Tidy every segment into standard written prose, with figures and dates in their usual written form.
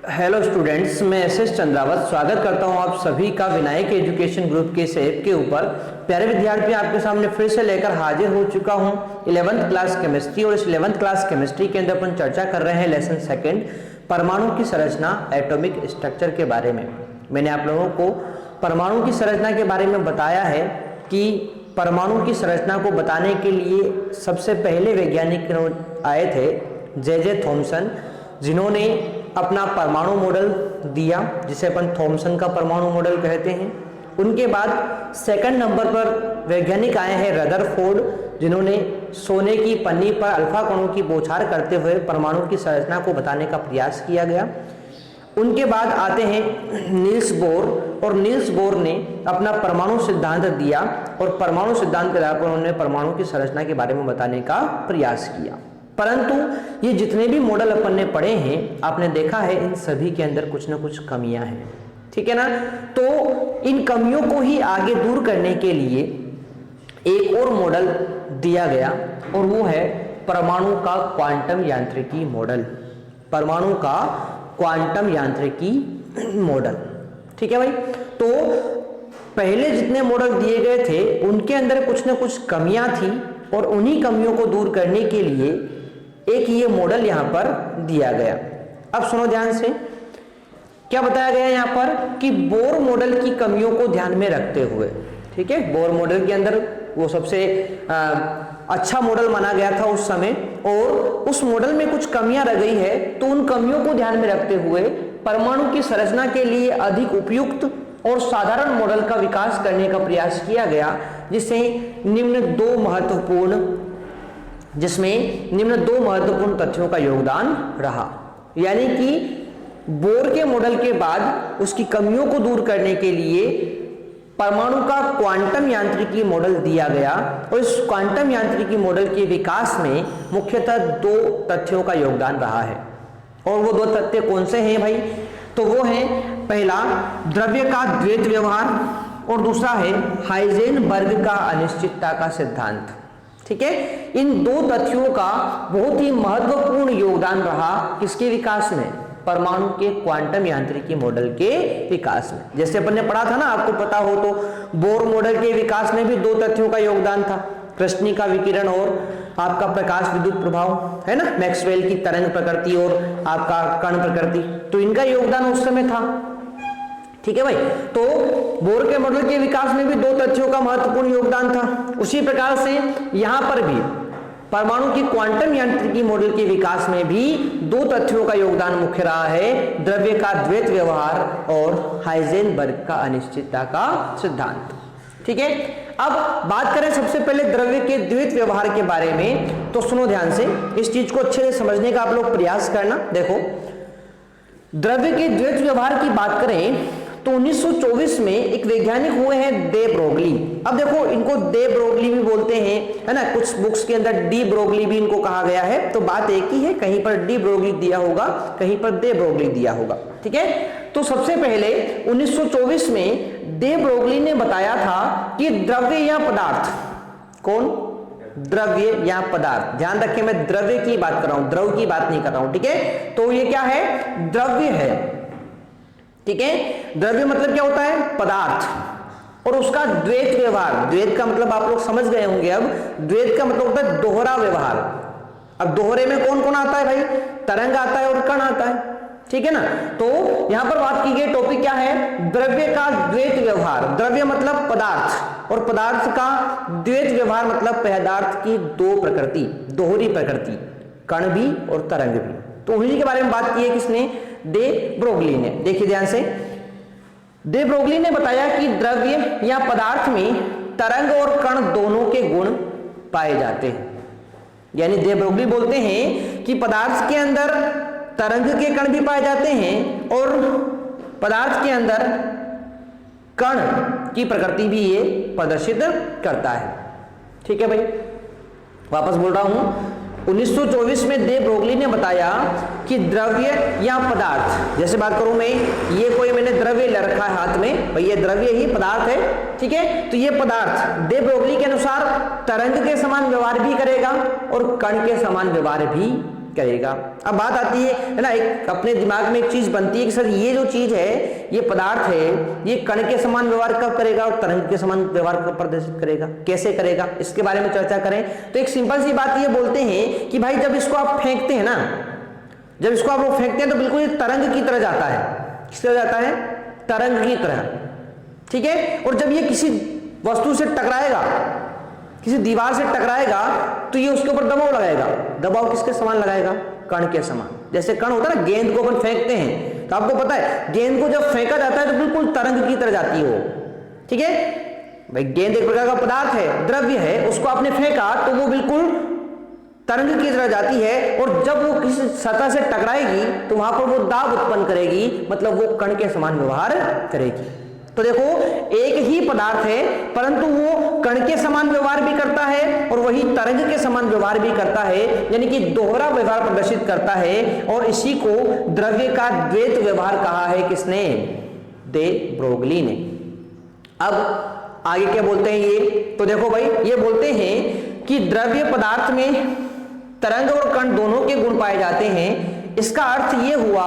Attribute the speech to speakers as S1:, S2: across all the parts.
S1: Hello students, मैं S Chandrawat स्वागत करता हूं आप सभी का विनायक एजुकेशन ग्रुप के इस ऐप के ऊपर। प्यारे विद्यार्थी, आपके सामने फिर से लेकर हाजिर हो चुका हूं 11th क्लास केमिस्ट्री। और इस 11th क्लास केमिस्ट्री के अंदर अपन चर्चा कर रहे हैं लेसन सेकंड, परमाणु की संरचना, एटॉमिक स्ट्रक्चर के बारे में। मैंने आप लोगों को परमाणु की संरचना के बारे में बताया है कि परमाणु की संरचना को बताने के लिए सबसे पहले वैज्ञानिक आए थे जे थॉमसन, जिन्होंने अपना परमाणु मॉडल दिया, जिसे अपन थॉमसन का परमाणु मॉडल कहते हैं। उनके बाद सेकंड नंबर पर वैज्ञानिक आए हैं रदरफोर्ड, जिन्होंने सोने की पन्नी पर अल्फा कणों की बौछार करते हुए परमाणु की संरचना को बताने का प्रयास किया गया। उनके बाद आते हैं नील्स बोर, और नील्स बोर ने अपना परमाणु सिद्धांत दिया और परमाणु सिद्धांत के आधार पर उन्होंने परमाणु की संरचना के बारे में बताने का प्रयास किया। परंतु ये जितने भी मॉडल अपन ने पढ़े हैं, आपने देखा है इन सभी के अंदर कुछ ना कुछ कमियां हैं, ठीक है ना। तो इन कमियों को ही आगे दूर करने के लिए एक और मॉडल दिया गया, और वो है परमाणु का क्वांटम यांत्रिकी मॉडल। परमाणु का क्वांटम यांत्रिकी मॉडल, ठीक है भाई। तो पहले जितने मॉडल दिए गए थे उनके अंदर कुछ ना कुछ कमियां थी, और उन्हीं कमियों को दूर करने के लिए एक ये मॉडल यहां पर दिया गया। अब सुनो ध्यान से, क्या बताया गया यहां पर कि बोर मॉडल की कमियों को ध्यान में रखते हुए, ठीक है, बोर मॉडल के अंदर वो सबसे अच्छा मॉडल माना गया था उस समय, और उस मॉडल में कुछ कमियां रह गई है, तो उन कमियों को ध्यान में रखते हुए परमाणु की संरचना के लिए अधिक उपयुक्त और साधारण मॉडल का विकास करने का प्रयास किया गया, जिसमें निम्न दो महत्वपूर्ण तथ्यों का योगदान रहा। यानी कि बोर के मॉडल के बाद उसकी कमियों को दूर करने के लिए परमाणु का क्वांटम यांत्रिकी मॉडल दिया गया, और इस क्वांटम यांत्रिकी मॉडल के विकास में मुख्यतः दो तथ्यों का योगदान रहा है। और वो दो तथ्य कौन से हैं भाई? तो वो है, पहला द्रव्य का द्वैत व्यवहार, और दूसरा है हाइजेनबर्ग का अनिश्चितता का सिद्धांत, ठीक है। इन दो तथ्यों का बहुत ही महत्वपूर्ण योगदान रहा किसके विकास में? परमाणु के क्वांटम यांत्रिकी मॉडल के विकास में। जैसे अपन ने पढ़ा था ना, आपको पता हो तो, बोर मॉडल के विकास में भी दो तथ्यों का योगदान था, कृष्णिका विकिरण और आपका प्रकाश विद्युत प्रभाव, है ना, मैक्सवेल की तरंग प्रकृति और आपका कण प्रकृति, तो इनका योगदान उस समय था, ठीक है भाई। तो बोर के मॉडल के विकास में भी दो तथ्यों का महत्वपूर्ण योगदान था। उसी प्रकार से यहां पर भी परमाणु की क्वांटम यांत्रिकी मॉडल के विकास में भी दो तथ्यों का योगदान मुख्य रहा है, द्रव्य का द्वैत व्यवहार और हाइजेनबर्ग का अनिश्चितता का सिद्धांत, ठीक है। अब बात करें सबसे पहले द्रव्य के द्वैत व्यवहार के बारे में, तो सुनो ध्यान से, इस चीज को अच्छे से समझने का आप लोग प्रयास करना। देखो, द्रव्य के द्वैत व्यवहार की बात करें तो 1924 में एक वैज्ञानिक हुए हैं दे ब्रोगली। अब देखो, इनको दे ब्रोगली भी बोलते हैं, है ना, कुछ बुक्स के अंदर डी ब्रोगली भी इनको कहा गया है, तो बात एक ही है, कहीं पर डी ब्रोगली दिया होगा, कहीं पर दे ब्रोगली दिया होगा, ठीक है। तो सबसे पहले 1924 में दे ब्रोगली ने बताया था कि द्रव्य या पदार्थ, कौन? द्रव्य या पदार्थ, ध्यान रखें मैं द्रव्य की बात कर रहा हूं, द्रव की बात नहीं कर रहा हूं, ठीक है। तो ये क्या है? द्रव्य है, ठीक है। द्रव्य मतलब क्या होता है? पदार्थ, और उसका द्वैत व्यवहार, द्वैत का मतलब आप लोग समझ गए होंगे। अब द्वैत का मतलब होता है दोहरा व्यवहार। अब दोहरे में कौन कौन आता है भाई? तरंग आता है और कण आता है, ठीक है ना। तो यहां पर बात की गई, टॉपिक क्या है? द्रव्य का द्वैत व्यवहार। द्रव्य मतलब पदार्थ, और पदार्थ का द्वैत व्यवहार मतलब पदार्थ की दो प्रकृति, दोहरी प्रकृति, कण भी और तरंग भी। तो उन्हीं के बारे में बात की है किसने? दे ब्रोगली ने। देखिए ध्यान से, दे ब्रोगली ने बताया कि द्रव्य या पदार्थ में तरंग और कण दोनों के गुण पाए जाते हैं। यानी दे ब्रोगली बोलते हैं कि पदार्थ के अंदर तरंग के कण भी पाए जाते हैं, और पदार्थ के अंदर कण की प्रकृति भी ये प्रदर्शित करता है, ठीक है भाई। वापस बोल रहा हूं, 1924 में दे ब्रोगली ने बताया कि द्रव्य या पदार्थ, जैसे बात करूं मैं, ये कोई मैंने द्रव्य ले रखा है हाथ में, भाई ये द्रव्य ही पदार्थ है, ठीक है। तो ये पदार्थ दे ब्रोगली के अनुसार तरंग के समान व्यवहार भी करेगा और कण के समान व्यवहार भी करेगा। अब बात आती है ना, एक अपने दिमाग में एक चीज बनती है कि सर ये जो चीज है, ये पदार्थ है, ये कण के समान व्यवहार कब करेगा और तरंग के समान व्यवहार कब प्रदर्शित करेगा, कैसे करेगा, इसके बारे में चर्चा करें। तो एक सिंपल सी बात ये बोलते हैं कि भाई जब इसको आप फेंकते हैं ना, जब इसको आप लोग फेंकते हैं तो बिल्कुल ये तरंग की तरह जाता है। किस तरह जाता है? तरंग की तरह, ठीक है। और जब ये किसी वस्तु से टकराएगा, किसी दीवार से टकराएगा, तो ये उसके ऊपर दबाव लगाएगा। दबाव किसके समान लगाएगा? कण के समान। जैसे कण होता है ना, गेंद को अपन फेंकते हैं तो आपको पता है गेंद को जब फेंका जाता है तो बिल्कुल तरंग की तरह जाती है वो, ठीक है भाई। गेंद एक प्रकार का पदार्थ है, द्रव्य है, उसको आपने फेंका तो वो बिल्कुल तरंग की तरह जाती है, और जब वो किसी सतह से टकराएगी तो वहां पर वो दाब उत्पन्न करेगी, मतलब वो कण के समान व्यवहार करेगी। तो देखो एक ही पदार्थ है परंतु वो कण के समान व्यवहार भी करता है और वही तरंग के समान व्यवहार भी करता है, यानी कि दोहरा व्यवहार प्रदर्शित करता है। और इसी को द्रव्य का द्वैत व्यवहार कहा है। किसने? दे ब्रोगली ने। अब आगे क्या बोलते हैं ये? तो देखो भाई, ये बोलते हैं कि द्रव्य पदार्थ में तरंग और कण दोनों के गुण पाए जाते हैं। इसका अर्थ यह हुआ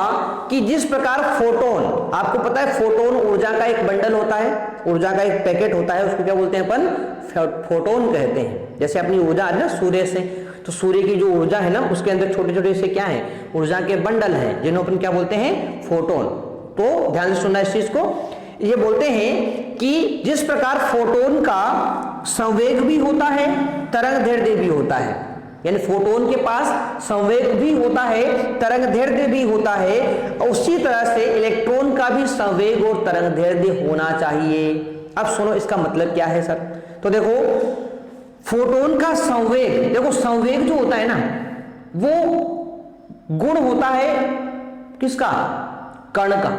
S1: कि जिस प्रकार फोटोन, आपको पता है फोटोन ऊर्जा का एक बंडल होता है, ऊर्जा का एक पैकेट होता है, उसको क्या बोलते हैं अपन? फोटोन कहते हैं। जैसे अपनी ऊर्जा है ना सूर्य से, तो सूर्य की जो ऊर्जा है ना उसके अंदर छोटे छोटे से क्या है? ऊर्जा के बंडल हैं, जिन्हें अपन क्या बोलते हैं? फोटोन। तो ध्यान से सुनना इस चीज को। ये बोलते हैं कि जिस प्रकार फोटोन का संवेग भी होता है, तरंगदैर्ध्य भी होता है, यानी फोटोन के पास संवेग भी होता है, तरंगदैर्ध्य भी होता है, और उसी तरह से इलेक्ट्रॉन का भी संवेग और तरंगदैर्ध्य होना चाहिए। अब सुनो इसका मतलब क्या है सर? तो देखो फोटोन का संवेग, देखो संवेग जो होता है ना वो गुण होता है किसका? कण का।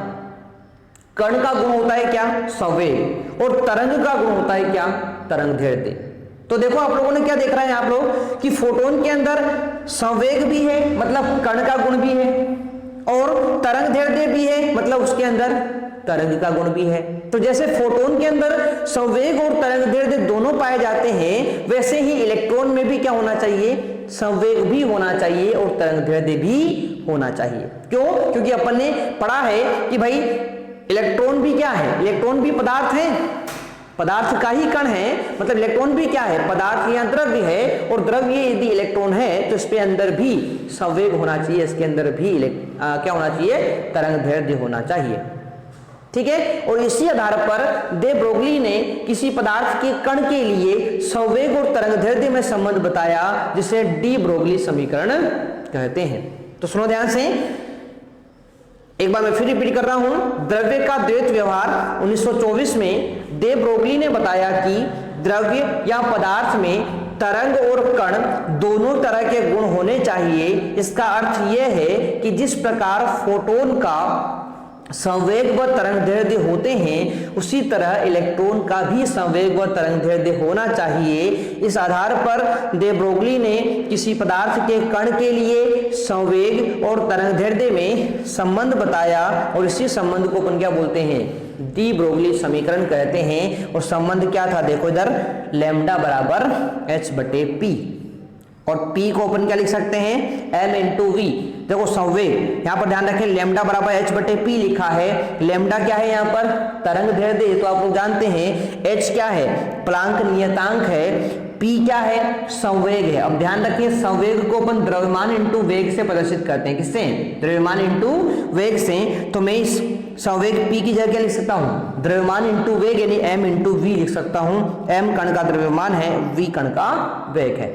S1: कण का गुण होता है क्या? संवेग। और तरंग का गुण होता है क्या? तरंगदैर्ध्य। तो देखो आप लोगों ने क्या देख रहे हैं आप लोग कि फोटोन के अंदर संवेग भी है, मतलब कण का गुण भी है, और तरंगदैर्ध्य भी है, मतलब उसके अंदर तरंग का गुण भी है। तो जैसे फोटोन के अंदर संवेग और तरंगदैर्ध्य दोनों पाए जाते हैं, वैसे ही इलेक्ट्रॉन में भी क्या होना चाहिए? संवेग भी होना चाहिए और तरंगदैर्ध्य भी होना चाहिए। क्यों? क्योंकि अपन ने पढ़ा है कि भाई इलेक्ट्रॉन भी क्या है? इलेक्ट्रॉन भी पदार्थ है, पदार्थ का ही कण है, मतलब इलेक्ट्रॉन भी क्या है? पदार्थ या द्रव्य है, और द्रव्य यदि इलेक्ट्रॉन है तो इसके अंदर भी संवेग होना चाहिए, इसके अंदर भी क्या होना चाहिए? तरंगदैर्ध्य होना चाहिए, ठीक है। और इसी आधार पर दे ब्रोगली ने किसी पदार्थ के कण के लिए संवेग और तरंगदैर्ध्य में संबंध बताया, जिसे डी ब्रोगली समीकरण कहते हैं। तो सुनो ध्यान से, एक बार मैं फिर रिपीट कर रहा हूं। द्रव्य का द्वैत व्यवहार 1924 में दे ब्रोगली ने बताया कि द्रव्य या पदार्थ में तरंग और कण दोनों तरह के गुण होने चाहिए। इसका अर्थ यह है कि जिस प्रकार फोटोन का संवेग व तरंगदैर्ध्य होते हैं, उसी तरह इलेक्ट्रॉन का भी संवेग व तरंगदैर्ध्य होना चाहिए। इस आधार पर दे ब्रोगली ने किसी पदार्थ के कण के लिए संवेग और तरंगदैर्ध्य में संबंध बताया, और इसी संबंध को अपन क्या बोलते हैं? डी ब्रोगली समीकरण कहते हैं। और संबंध क्या था? देखो इधर, लैम्डा बराबर h/p, और P को अपन क्या लिख सकते हैं? m × v। देखो संवेग, यहां पर ध्यान रखें लैम्डा बराबर h/p लिखा है। लैम्डा क्या है? यहां पर तरंगदैर्ध्य, तो आप लोग जानते हैं। h क्या है? प्लांक नियतांक है। P क्या है? संवेग है। अब ध्यान रखिए संवेग को अपन द्रव्यमान इंटू वेग से प्रदर्शित करते हैं। किससे? द्रव्यमान इंटू वेग से। तो मैं इस संवेग P की जगह क्या लिख सकता हूं? द्रव्यमान इंटू वेग, यानी m × v लिख सकता हूं। m कण का द्रव्यमान है, v कण का वेग है,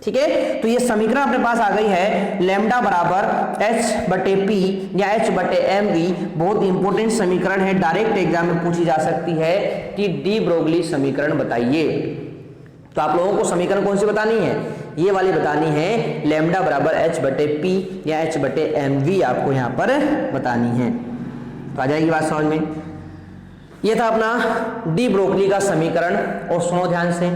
S1: ठीक है। तो ये समीकरण अपने पास आ गई है, लैम्डा बराबर h/p या h/mv। बहुत इंपॉर्टेंट समीकरण है, डायरेक्ट एग्जाम में पूछी जा सकती है कि डी ब्रोगली समीकरण बताइए। तो आप लोगों को समीकरण कौन सी बतानी है? ये वाली बतानी है, लैम्डा बराबर h/p या h/mv आपको यहां पर बतानी है। तो आ जाएगी बात समझ में। यह था अपना डी ब्रोगली का समीकरण। और सुनो ध्यान से,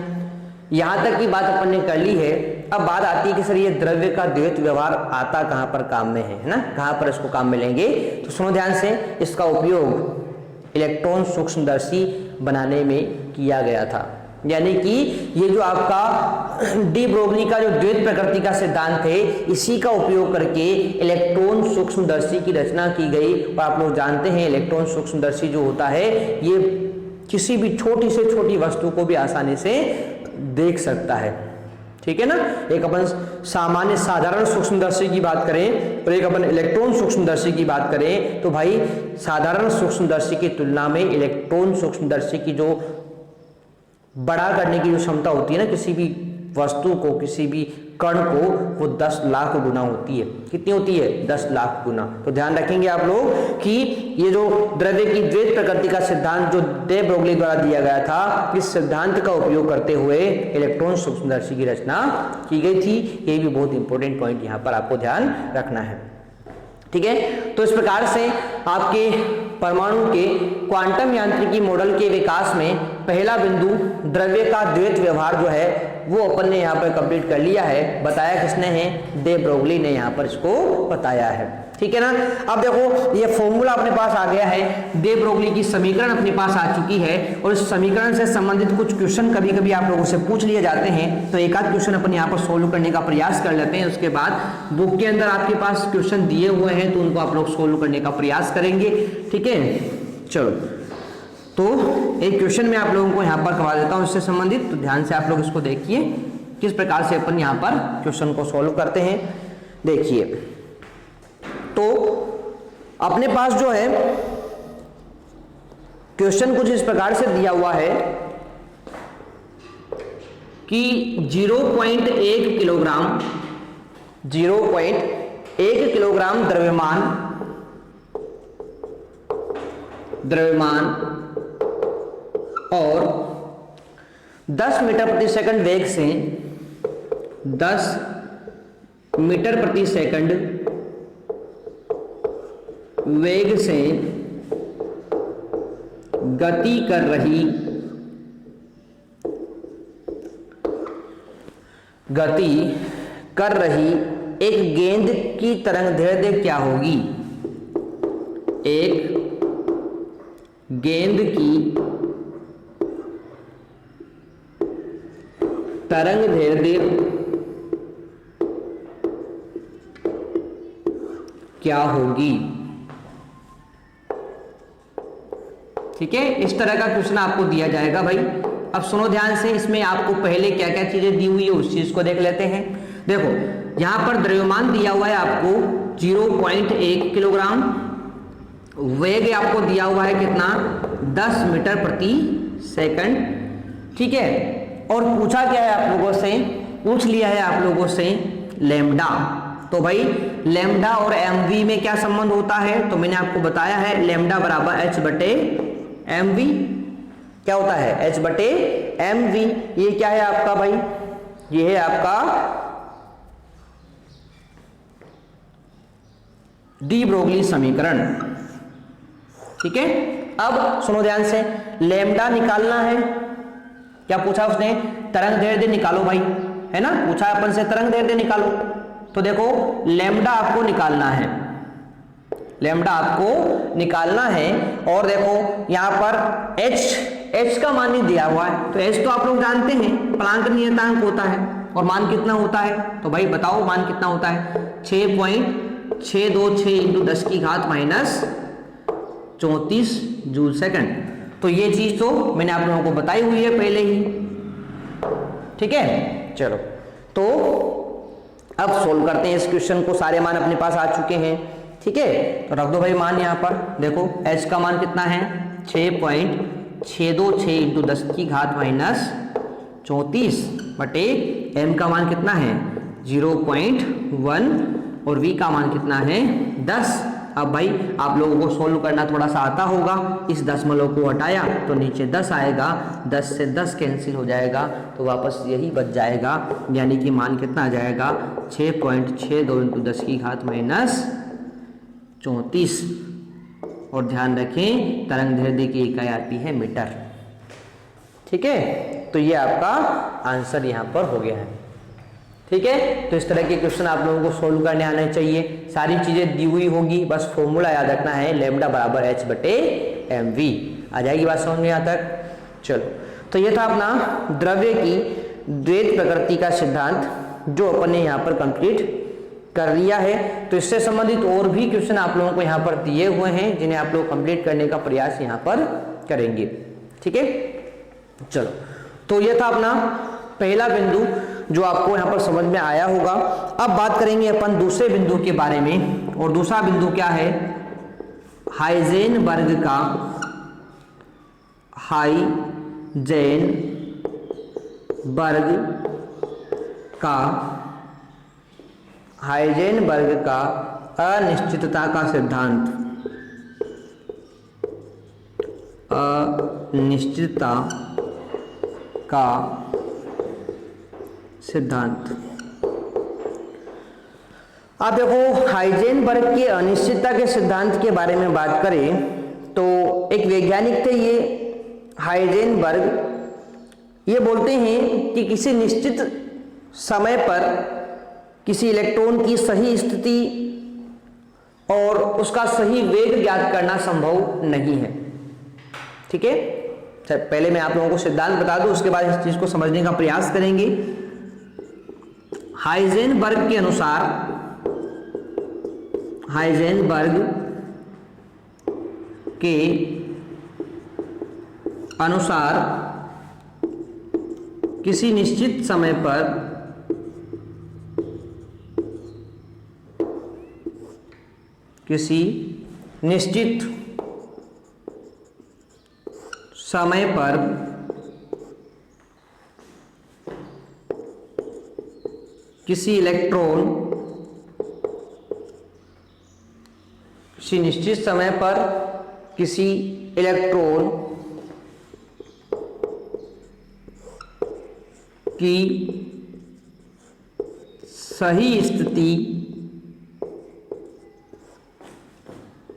S1: यहां तक की बात अपन ने कर ली है। अब बात आती है कि सर ये द्रव्य का द्वैत व्यवहार आता कहां पर काम में है ना? कहां पर इसको काम में लेंगे? तो सुनो ध्यान से, इसका उपयोग इलेक्ट्रॉन सूक्ष्मदर्शी बनाने में किया गया था। यानी कि ये जो आपका डी ब्रोगली का जो द्वैत प्रकृति का सिद्धांत है, इसी का उपयोग करके इलेक्ट्रॉन सूक्ष्मदर्शी की रचना की गई। और आप लोग जानते हैं इलेक्ट्रॉन सूक्ष्मदर्शी जो होता है ये किसी भी छोटी से छोटी वस्तु को भी आसानी से देख सकता है, ठीक है ना। एक अपन सामान्य साधारण सूक्ष्मदर्शी की बात करें और एक अपन इलेक्ट्रॉन सूक्ष्मदर्शी की बात करें, तो भाई साधारण सूक्ष्मदर्शी की तुलना में इलेक्ट्रॉन सूक्ष्मदर्शी की जो बड़ा करने की जो क्षमता होती है ना किसी भी वस्तु को, किसी भी कण को, वो 10 लाख गुना होती है। कितनी होती है? 10 लाख गुना। तो ध्यान रखेंगे आप लोग कि ये जो द्रव्य की द्वैत प्रकृति का सिद्धांत जो डे ब्रोगली द्वारा दिया गया था, इस सिद्धांत का उपयोग करते हुए इलेक्ट्रॉन सूक्ष्मदर्शी की रचना की गई थी। ये भी बहुत इंपॉर्टेंट पॉइंट यहाँ पर आपको ध्यान रखना है, ठीक है। तो इस प्रकार से आपके परमाणु के क्वांटम यांत्रिकी मॉडल के विकास में पहला बिंदु द्रव्य का द्वैत व्यवहार जो है वो अपन ने यहाँ पर कंप्लीट कर लिया है। बताया किसने है? डे ब्रोगली ने यहाँ पर इसको बताया है, ठीक है ना। अब देखो ये फॉर्मूला अपने पास आ गया है, डे ब्रोगली की समीकरण अपने पास आ चुकी है और इस समीकरण से संबंधित कुछ क्वेश्चन कभी कभी आप लोगों से पूछ लिए जाते हैं, तो एक आध क्वेश्चन अपन यहाँ पर सोल्व करने का प्रयास कर लेते हैं। उसके बाद बुक के अंदर आपके पास क्वेश्चन दिए हुए हैं तो उनको आप लोग सोल्व करने का प्रयास करेंगे, ठीक है। चलो तो एक क्वेश्चन मैं आप लोगों को यहाँ पर करवा देता हूँ इससे संबंधित, तो ध्यान से आप लोग इसको देखिए किस प्रकार से अपन यहाँ पर क्वेश्चन को सोल्व करते हैं। देखिए तो अपने पास जो है क्वेश्चन कुछ इस प्रकार से दिया हुआ है कि 0.1 किलोग्राम द्रव्यमान और 10 मीटर प्रति सेकंड वेग से 10 मीटर प्रति सेकंड वेग से गति कर रही एक गेंद की तरंगदैर्घ्य क्या होगी? एक गेंद की तरंगदैर्घ्य क्या होगी? ठीक है, इस तरह का क्वेश्चन आपको दिया जाएगा भाई। अब सुनो ध्यान से, इसमें आपको पहले क्या क्या चीजें दी हुई है उस चीज को देख लेते हैं। देखो यहां पर द्रव्यमान दिया हुआ है आपको 0.1 किलोग्राम, वेग आपको दिया हुआ है कितना? 10 मीटर प्रति सेकंड, ठीक है। और पूछा क्या है आप लोगों से? पूछ लिया है आप लोगों से लैम्डा। तो भाई लैम्डा और mv में क्या संबंध होता है? तो मैंने आपको बताया है लैम्डा बराबर h बटे mv। क्या होता है? h बटे mv। ये क्या है आपका भाई? ये है आपका डी ब्रोगली समीकरण, ठीक है। अब सुनो ध्यान से, लैम्डा निकालना है। क्या पूछा उसने? तरंगदैर्घ्य निकालो भाई, है ना। पूछा अपन से तरंगदैर्घ्य निकालो, तो देखो लैम्डा आपको निकालना है, लैम्डा आपको निकालना है। और देखो यहां पर h का मान नहीं दिया हुआ है, तो h तो आप लोग जानते हैं प्लांक नियतांक होता है। और मान कितना होता है? तो भाई बताओ मान कितना होता है? 6.626 इंटू 10 की घात माइनस 34 जूल सेकंड। तो ये चीज तो मैंने आप लोगों को बताई हुई है पहले ही, ठीक है। चलो तो अब सोल्व करते हैं इस क्वेश्चन को। सारे मान अपने पास आ चुके हैं, ठीक है। तो रख दो भाई मान यहाँ पर। देखो h का मान कितना है? 6.626 इंटू 10 की घात माइनस 34 बटे m का मान कितना है? 0.1 और v का मान कितना है? 10। अब भाई आप लोगों को सोल्व करना थोड़ा सा आता होगा। इस दशमलव को हटाया तो नीचे 10 आएगा, 10 से 10 कैंसिल हो जाएगा तो वापस यही बच जाएगा, यानी कि मान कितना आ जाएगा? 6.62 इंटू 10 की घात माइनस 34। और ध्यान रखें तरंगदैर्घ्य की इकाई आती है मीटर, ठीक है। तो ये आपका आंसर यहाँ पर हो गया है, ठीक है। तो इस तरह के क्वेश्चन आप लोगों को सोल्व करने आने चाहिए। सारी चीजें दी हुई होगी, बस फॉर्मूला याद रखना है लैम्डा बराबर h बटे mv। आ जाएगी बात समझ में यहाँ तक? चलो, तो ये था अपना द्रव्य की द्वैत प्रकृति का सिद्धांत, जो अपन ने यहाँ पर कंप्लीट कर लिया है। तो इससे संबंधित और भी क्वेश्चन आप लोगों को यहाँ पर दिए हुए हैं, जिन्हें आप लोग कंप्लीट करने का प्रयास यहाँ पर करेंगे। ठीक है, चलो, तो ये था अपना पहला बिंदु जो आपको यहाँ पर समझ में आया होगा। अब बात करेंगे अपन दूसरे बिंदु के बारे में, और दूसरा बिंदु क्या है? हाइजेनबर्ग का हाइजेनबर्ग का अनिश्चितता का सिद्धांत, अनिश्चितता का सिद्धांत। आप देखो, हाइजेनबर्ग के अनिश्चितता के सिद्धांत के बारे में बात करें तो एक वैज्ञानिक थे ये हाइजेनबर्ग। ये बोलते हैं कि किसी निश्चित समय पर किसी इलेक्ट्रॉन की सही स्थिति और उसका सही वेग ज्ञात करना संभव नहीं है। ठीक है, पहले मैं आप लोगों को सिद्धांत बता दूं, उसके बाद इस चीज को समझने का प्रयास करेंगे। हाइजेनबर्ग के अनुसार किसी निश्चित समय पर किसी निश्चित समय पर किसी इलेक्ट्रॉन की सही स्थिति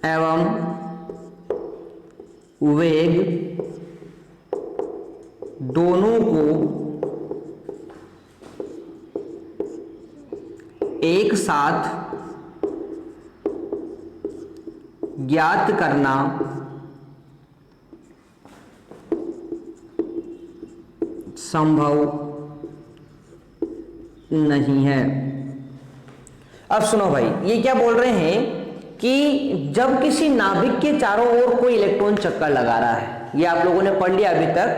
S1: एवं वेग दोनों को एक साथ ज्ञात करना संभव नहीं है। अब सुनो भाई, ये क्या बोल रहे हैं कि जब किसी नाभिक के चारों ओर कोई इलेक्ट्रॉन चक्कर लगा रहा है, ये आप लोगों ने पढ़ लिया अभी तक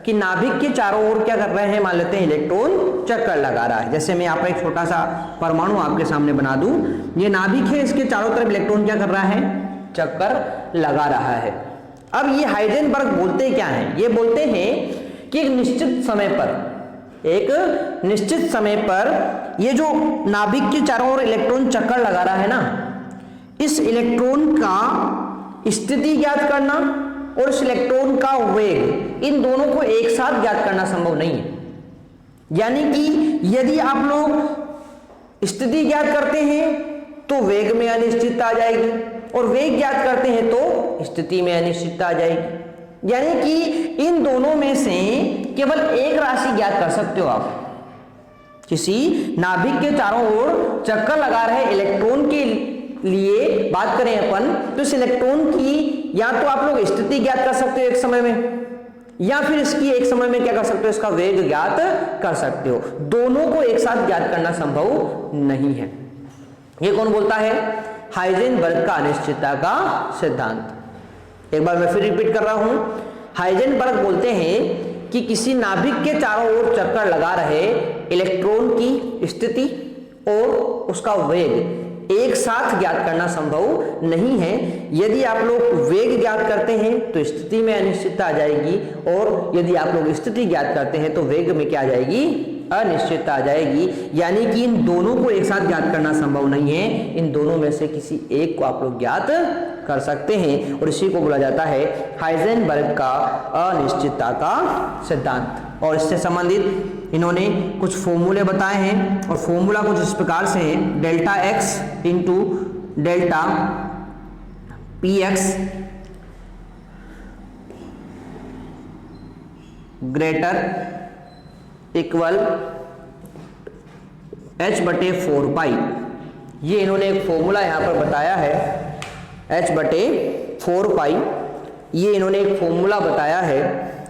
S1: कि नाभिक के चारों ओर क्या कर रहे हैं, मान लेते हैं इलेक्ट्रॉन चक्कर लगा रहा है। जैसे मैं यहाँ पर एक छोटा सा परमाणु आपके सामने बना दूं, ये नाभिक है, इसके चारों तरफ इलेक्ट्रॉन क्या कर रहा है, चक्कर लगा रहा है। अब ये हाइजेनबर्ग बोलते क्या है? ये बोलते हैं कि एक निश्चित समय पर ये जो नाभिक के चारों ओर इलेक्ट्रॉन चक्कर लगा रहा है ना, इस इलेक्ट्रॉन का स्थिति ज्ञात करना और इस इलेक्ट्रॉन का वेग, इन दोनों को एक साथ ज्ञात करना संभव नहीं है। यानी कि यदि आप लोग स्थिति ज्ञात करते हैं तो वेग में अनिश्चितता आ जाएगी, और वेग ज्ञात करते हैं तो स्थिति में अनिश्चितता आ जाएगी। यानी कि इन दोनों में से केवल एक राशि ज्ञात कर सकते हो आप। किसी नाभिक के चारों ओर चक्कर लगा रहे इलेक्ट्रॉन के लिए बात करें अपन, तो इस इलेक्ट्रॉन की या तो आप लोग स्थिति ज्ञात कर सकते हो एक समय में, या फिर इसकी एक समय में क्या कर सकते हो, इसका वेग ज्ञात कर सकते हो। दोनों को एक साथ ज्ञात करना संभव नहीं है। ये कौन बोलता है? हाइजेनबर्ग का अनिश्चितता का सिद्धांत। एक बार मैं फिर रिपीट कर रहा हूं, हाइजेनबर्ग बोलते हैं कि किसी नाभिक के चारों ओर चक्कर लगा रहे इलेक्ट्रॉन की स्थिति और उसका वेग एक साथ ज्ञात करना संभव नहीं है। यदि आप लोग वेग ज्ञात करते हैं तो स्थिति में अनिश्चितता आ जाएगी, और यदि आप लोग स्थिति ज्ञात करते हैं तो वेग में क्या आ जाएगी, अनिश्चितता आ जाएगी। यानी कि इन दोनों को एक साथ ज्ञात करना संभव नहीं है, इन दोनों में से किसी एक को आप लोग ज्ञात कर सकते हैं, और इसी को बोला जाता है हाइजेनबर्ग का अनिश्चितता का सिद्धांत। और इससे संबंधित इन्होंने कुछ फॉर्मूले बताए हैं, और फॉर्मूला कुछ इस प्रकार से है, delta x into delta P x greater equal h/4 ये इन्होंने एक फॉर्मूला यहां पर बताया है, h/4 ये इन्होंने एक फॉर्मूला बताया है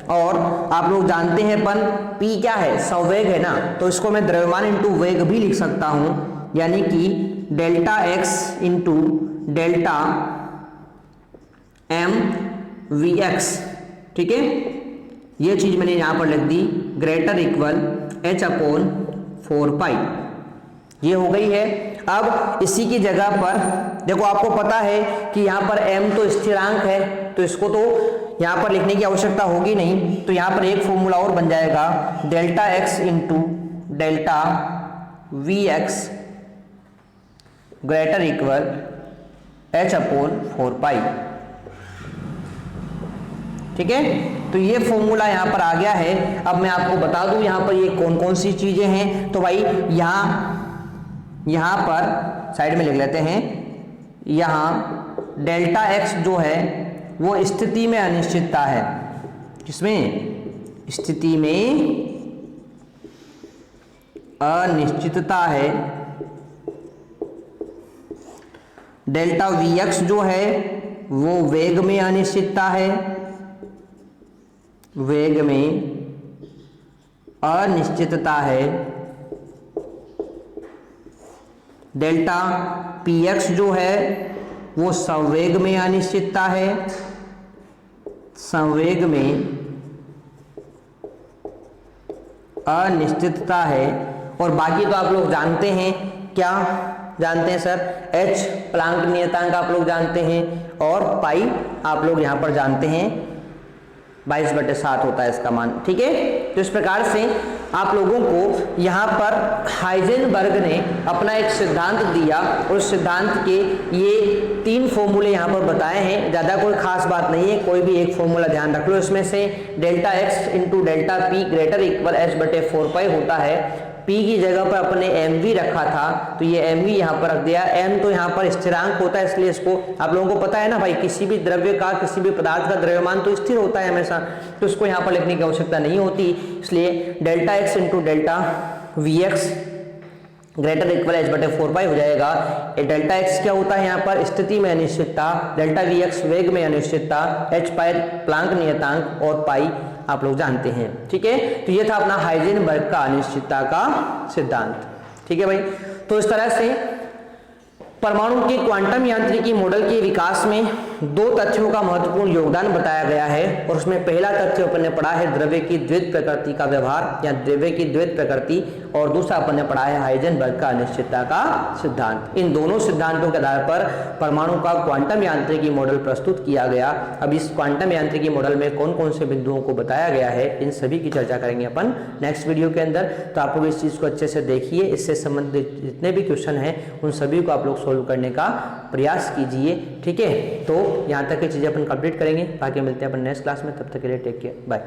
S1: और आप लोग जानते हैं अपन P क्या है, संवेग है ना, तो इसको मैं द्रव्यमान इंटू वेग भी लिख सकता हूं, यानी कि delta x into delta m vx। ठीक है, ये चीज मैंने यहां पर लिख दी, ग्रेटर इक्वल h अपॉन 4 पाई, ये हो गई है। अब इसी की जगह पर देखो, आपको पता है कि यहाँ पर m तो स्थिरांक है, तो इसको तो यहाँ पर लिखने की आवश्यकता होगी नहीं, तो यहाँ पर एक फॉर्मूला और बन जाएगा, delta x into delta vx greater equal h upon 4 पाई। ठीक है, तो ये फॉर्मूला यहाँ पर आ गया है। अब मैं आपको बता दूं यहाँ पर ये कौन कौन सी चीजें हैं, तो भाई यहाँ पर साइड में लिख लेते हैं, यहाँ डेल्टा x जो है वो स्थिति में अनिश्चितता है, किसमें, स्थिति में अनिश्चितता है। डेल्टा vx जो है वो वेग में अनिश्चितता है, वेग में अनिश्चितता है। डेल्टा px जो है वो संवेग में अनिश्चितता है, संवेग में अनिश्चितता है। और बाकी तो आप लोग जानते हैं, क्या जानते हैं सर, h प्लांक नियतांक आप लोग जानते हैं, और पाई आप लोग यहां पर जानते हैं 22/7 होता है इसका मान। ठीक है, तो इस प्रकार से आप लोगों को यहाँ पर हाइजेनबर्ग ने अपना एक सिद्धांत दिया, और उस सिद्धांत के ये 3 फॉर्मूले यहाँ पर बताए हैं। ज़्यादा कोई खास बात नहीं है, कोई भी एक फॉर्मूला ध्यान रख लो। इसमें से delta x into delta P greater equal h/4 पाई होता है। P की जगह पर अपने mv रखा था, तो ये mv यहाँ पर रख दिया। m तो यहाँ पर स्थिरांक होता है, इसलिए इसको आप लोगों को पता है ना भाई, किसी भी द्रव्य का, किसी भी पदार्थ का द्रव्यमान तो स्थिर होता है हमेशा, तो इसको यहाँ पर लिखने की आवश्यकता नहीं होती। इसलिए delta x into delta vx greater equal h/4 पाई हो जाएगा। डेल्टा x क्या होता है यहाँ पर, स्थिति में अनिश्चितता, डेल्टा vx वेग में अनिश्चितता, h पाई प्लांक नियतांक, और पाई आप लोग जानते हैं। ठीक है, तो ये था अपना हाइजेनबर्ग का अनिश्चितता का सिद्धांत। ठीक है भाई, तो इस तरह से परमाणु के क्वांटम यांत्रिकी मॉडल के विकास में 2 तथ्यों का महत्वपूर्ण योगदान बताया गया है, और उसमें पहला तथ्य अपन ने पढ़ा है द्रव्य की द्वैत प्रकृति का व्यवहार या द्रव्य की द्वैत प्रकृति, और दूसरा अपन ने पढ़ा है हाइजेनबर्ग का अनिश्चितता का सिद्धांत। इन दोनों सिद्धांतों के आधार पर परमाणु का क्वांटम यांत्रिकी मॉडल प्रस्तुत किया गया। अब इस क्वांटम यांत्रिकी मॉडल में कौन कौन से बिंदुओं को बताया गया है, इन सभी की चर्चा करेंगे अपन नेक्स्ट वीडियो के अंदर। तो आप लोग इस चीज को अच्छे से देखिए, इससे संबंधित जितने भी क्वेश्चन हैं उन सभी को आप लोग सोल्व करने का प्रयास कीजिए। ठीक है, तो यहाँ तक की चीजें अपन कंप्लीट करेंगे, बाकी मिलते हैं अपन नेक्स्ट क्लास में। तब तक के लिए टेक केयर, बाय।